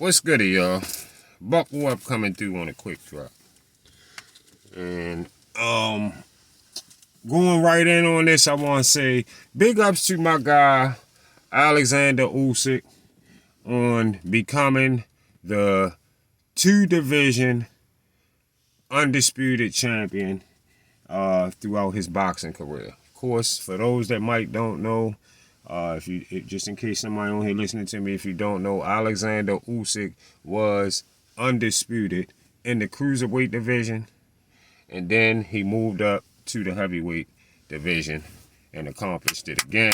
What's good, y'all? Buckle up coming through on a quick drop. And going right in on this, I want to say big ups to my guy Alexander Usyk on becoming the 2 division undisputed champion throughout his boxing career. Of course, for those that might don't know, just in case somebody on here listening to me, if you don't know, Alexander Usyk was undisputed in the cruiserweight division, and then he moved up to the heavyweight division and accomplished it again.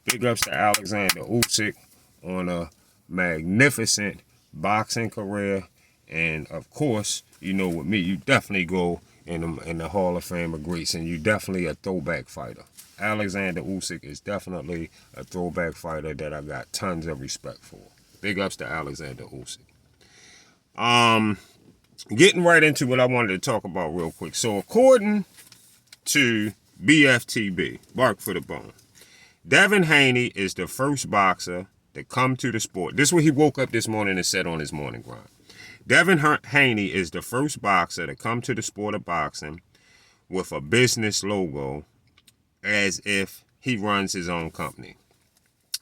Big ups to Alexander Usyk on a magnificent boxing career, and of course, you know, with me, you definitely go in the Hall of Fame of Greats, and you definitely a throwback fighter. Alexander Usyk is definitely a throwback fighter that I got tons of respect for. Big ups to Alexander Usyk. Getting right into what I wanted to talk about real quick. So according to BFTB, Bark for the Bone, Devin Haney is the first boxer to come to the sport. This is what he woke up this morning and said on his morning grind. Devin Haney is the first boxer to come to the sport of boxing with a business logo as if he runs his own company.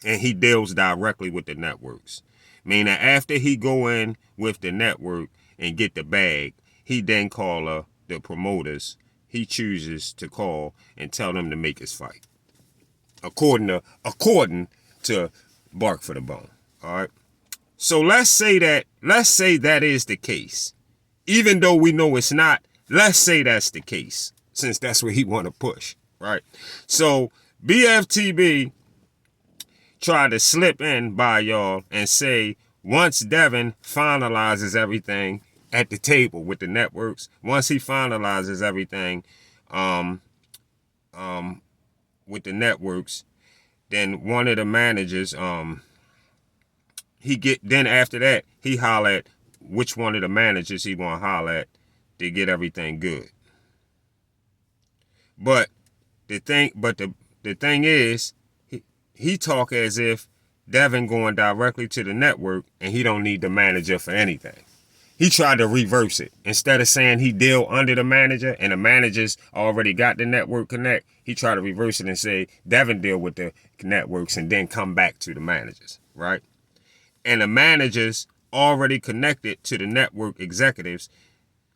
And he deals directly with the networks. Meaning after he go in with the network and get the bag, he then call the promoters he chooses to call and tell them to make his fight. According to Bark for the Bone. All right. So let's say that is the case. Even though we know it's not, let's say that's the case, since that's what he want to push, right? So BFTB tried to slip in by y'all and say once Devin finalizes everything at the table with the networks, once he finalizes everything with the networks, then one of the managers then after that he holler at which one of the managers he want to holler at to get everything good. But the thing is, he talk as if Devin going directly to the network and he don't need the manager for anything. He tried to reverse it. Instead of saying he deal under the manager and the managers already got the network connect, he tried to reverse it and say Devin deal with the networks and then come back to the managers, right? And the managers already connected to the network executives,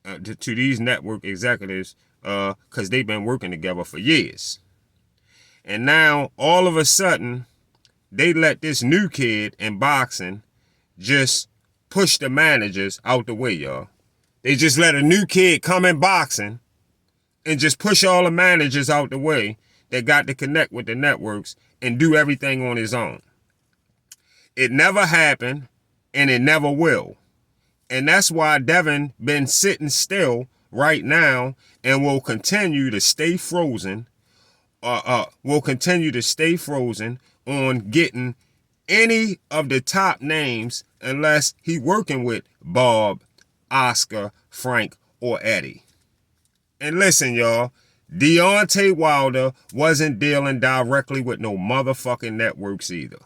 to these network executives, because they've been working together for years. And now, all of a sudden, they let this new kid in boxing just push the managers out the way, y'all. They just let a new kid come in boxing and just push all the managers out the way that got to connect with the networks and do everything on his own. It never happened, and it never will. And that's why Devin been sitting still right now and will continue to stay frozen. Will continue to stay frozen on getting any of the top names unless he working with Bob, Oscar, Frank, or Eddie. And listen, y'all, Deontay Wilder wasn't dealing directly with no motherfucking networks either.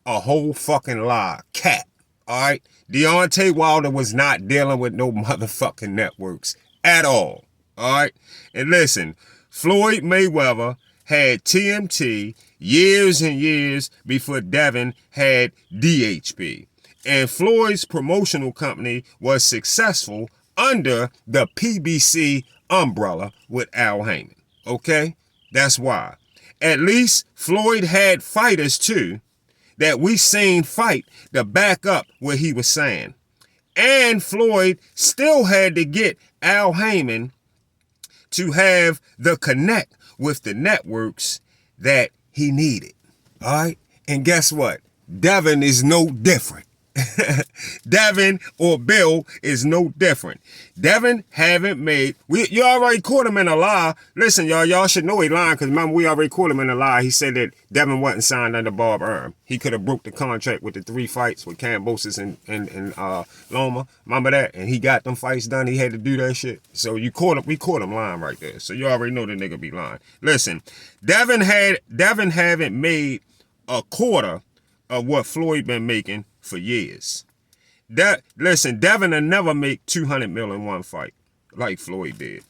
A whole fucking lie. Cat. Alright? Deontay Wilder was not dealing with no motherfucking networks at all. Alright? And listen, Floyd Mayweather had TMT years and years before Devin had DHP. And Floyd's promotional company was successful under the PBC umbrella with Al Heyman. Okay? That's why. At least Floyd had fighters too that we seen fight to back up what he was saying. And Floyd still had to get Al Heyman to have the connect with the networks that he needed. All right? And guess what? Devin is no different. Devin or Bill is no different. Devin haven't made... You already caught him in a lie. Listen, y'all should know he lying because remember we already caught him in a lie. He said that Devin wasn't signed under Bob Arum. He could have broke the contract with the 3 fights with Cambosis and Loma. Remember that? And he got them fights done. He had to do that shit. So we caught him lying right there. So you already know the nigga be lying. Listen, Devin haven't made a quarter of what Floyd been making for years. Listen, Devin will never make 200 mil in one fight like Floyd did.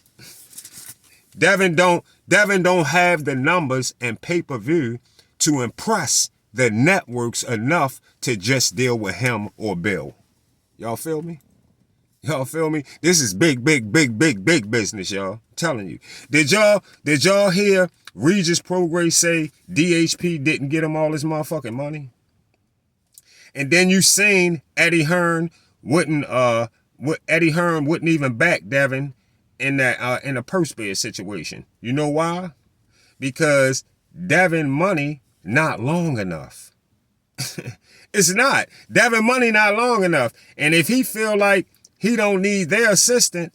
Devin don't have the numbers and pay-per-view to impress the networks enough to just deal with him or Bill. Y'all feel me? Y'all feel me? This is big business, y'all. I'm telling you. Did y'all hear Regis Prograis say DHP didn't get him all his motherfucking money? And then you seen Eddie Hearn wouldn't even back Devin in a purse bid situation. You know why? Because Devin money not long enough. It's not. Devin money not long enough. And if he feel like he don't need their assistance,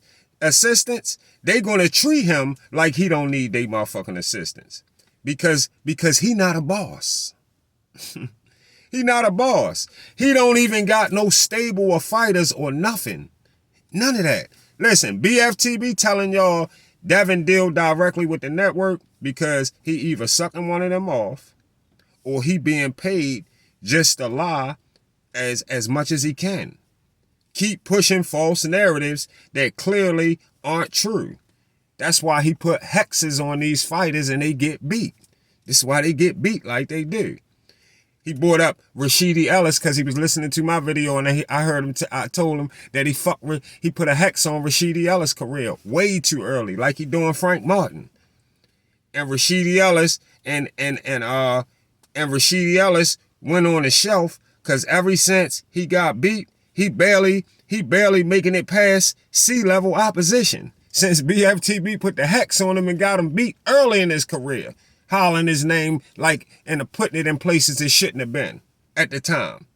they gonna treat him like he don't need their motherfucking assistance. Because he not a boss. He not a boss. He don't even got no stable of fighters or nothing. None of that. Listen, BFTB telling y'all Devin deal directly with the network because he either sucking one of them off or he being paid just to lie as much as he can. Keep pushing false narratives that clearly aren't true. That's why he put hexes on these fighters and they get beat. This is why they get beat like they do. He brought up Rashidi Ellis because he was listening to my video and I heard him. I told him that he put a hex on Rashidi Ellis' career way too early, like he doing Frank Martin. And Rashidi Ellis and Rashidi Ellis went on the shelf because ever since he got beat, he barely making it past C-level opposition. Since BFTB put the hex on him and got him beat early in his career. Hollering his name like and putting it in places it shouldn't have been at the time.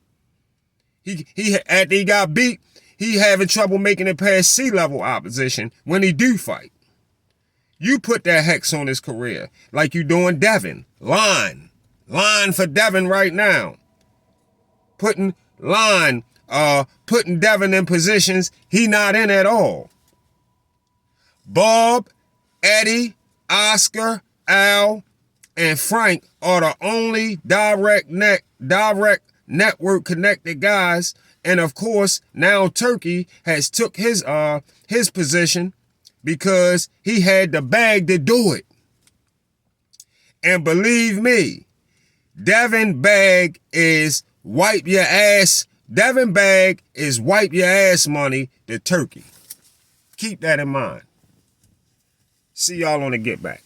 After he got beat, he having trouble making it past C-level opposition when he do fight. You put that hex on his career like you doing Devin. Line for Devin right now. Putting Devin in positions he not in at all. Bob, Eddie, Oscar, Al, and Frank are the only direct network connected guys. And of course, now Turkey has took his position because he had the bag to do it. And believe me, Devin bag is wipe your ass. Devin bag is wipe your ass money to Turkey. Keep that in mind. See y'all on the Get Back.